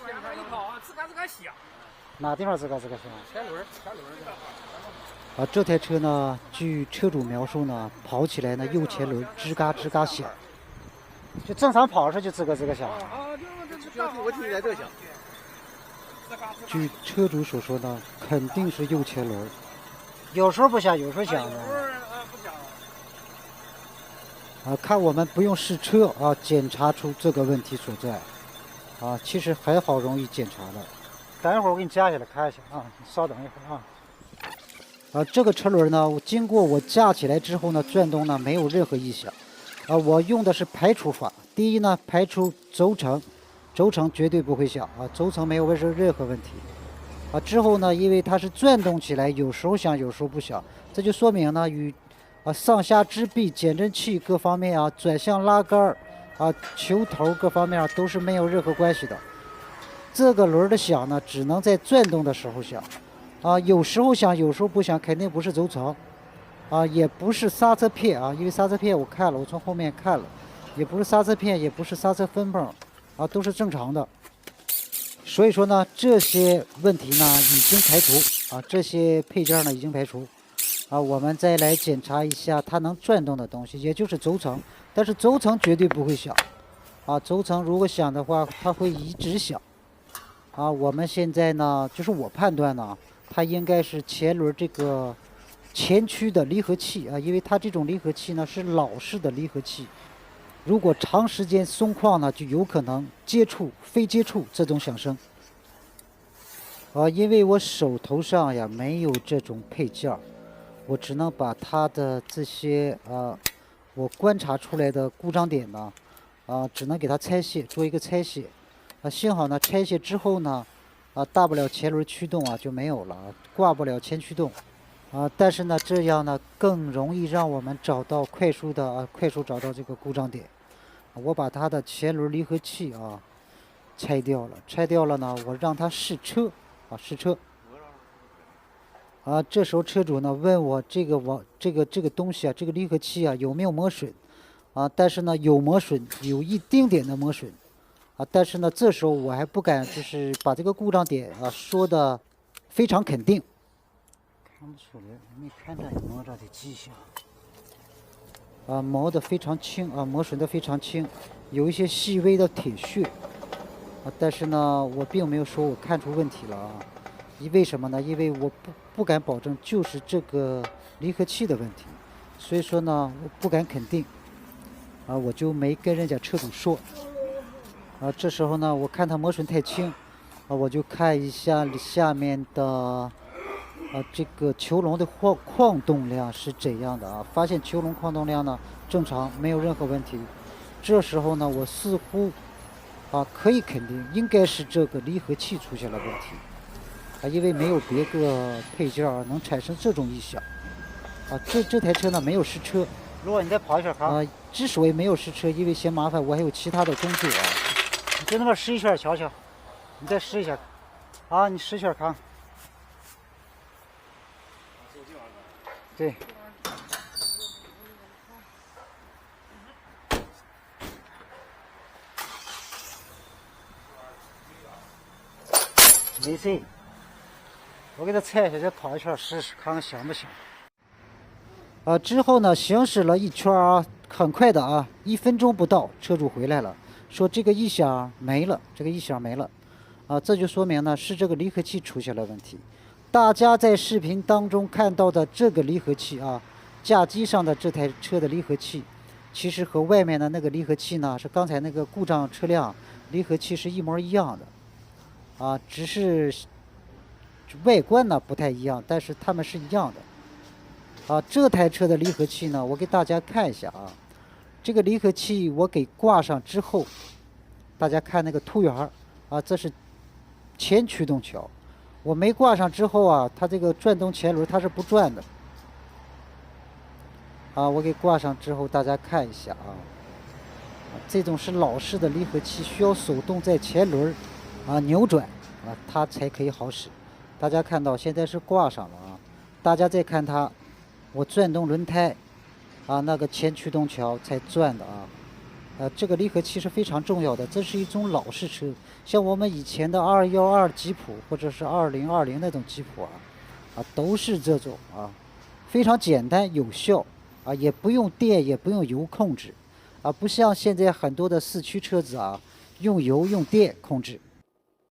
一跑啊，吱嘎吱嘎响。哪地方吱嘎吱嘎响？前轮。这台车呢，据车主描述呢，跑起来呢右前轮吱嘎吱嘎响，就正常跑时就吱嘎吱嘎响。我听起来这响。据车主所说呢，肯定是右前轮，有时候不响，有时候响的。看我们不用试车啊，检查出这个问题所在。其实还好容易检查的。等一会儿我给你架起来看一下啊，你稍等一会儿啊。这个车轮呢，经过我架起来之后呢，转动呢没有任何异响。我用的是排除法。第一呢，排除轴承绝对不会响轴承没有任何问题。之后呢，因为它是转动起来，有时候响，有时候不响，这就说明呢与上下支臂、减震器各方面转向拉杆球头各方面都是没有任何关系的。这个轮的响呢，只能在转动的时候响有时候响，有时候不响，肯定不是轴承也不是刹车片因为刹车片我看了，我从后面看了，也不是刹车片，也不是刹车分泵都是正常的。所以说呢，这些问题呢已经排除这些配件呢已经排除我们再来检查一下它能转动的东西，也就是轴承。但是轴承绝对不会响轴承如果响的话，它会一直响我们现在呢，就是我判断呢，它应该是前轮这个前驱的离合器因为它这种离合器呢是老式的离合器，如果长时间松旷呢，就有可能非接触这种响声因为我手头上呀没有这种配件，我只能把它的这些我观察出来的故障点呢只能给它拆卸，做一个拆卸幸好呢拆卸之后呢大不了前轮驱动就没有了挂不了前驱动但是呢这样呢更容易让我们快速找到这个故障点。我把它的前轮离合器拆掉了呢，我让它试车试车这时候车主呢问我这个东西这个离合器有没有磨损但是呢有磨损，有一丁点的磨损但是呢这时候我还不敢就是把这个故障点说的非常肯定。看不出来，没看到有磨着的迹象磨得非常轻磨损得非常轻，有一些细微的铁屑但是呢我并没有说我看出问题了为什么呢？因为我不敢保证就是这个离合器的问题，所以说呢我不敢肯定我就没跟人家车主说这时候呢我看它磨损太轻我就看一下下面的这个球笼的晃动量是怎样的发现球笼晃动量呢正常，没有任何问题。这时候呢我似乎可以肯定应该是这个离合器出现了问题因为没有别个配件能产生这种异响这台车呢没有试车。如果你再跑一圈看之所以没有试车，因为嫌麻烦，我还有其他的工具你就那么试一圈瞧瞧，你再试一下你试一圈看。对，没事，我给它拆下再跑一圈试试，看看响不响。之后呢，行驶了一圈很快的1分钟不到，车主回来了，说这个异响没了，这就说明呢是这个离合器出现了问题。大家在视频当中看到的这个离合器架机上的这台车的离合器，其实和外面的那个离合器呢，是刚才那个故障车辆离合器是一模一样的只是外观呢不太一样，但是它们是一样的这台车的离合器呢，我给大家看一下这个离合器我给挂上之后，大家看那个凸圆这是前驱动桥。我没挂上之后它这个转动前轮它是不转的我给挂上之后大家看一下这种是老式的离合器，需要手动在前轮扭转它才可以好使。大家看到现在是挂上了大家再看它，我转动轮胎那个前驱动桥才转的这个离合器是非常重要的，这是一种老式车，像我们以前的212吉普或者是2020那种吉普都是这种非常简单有效也不用电也不用油控制不像现在很多的四驱车子用油用电控制。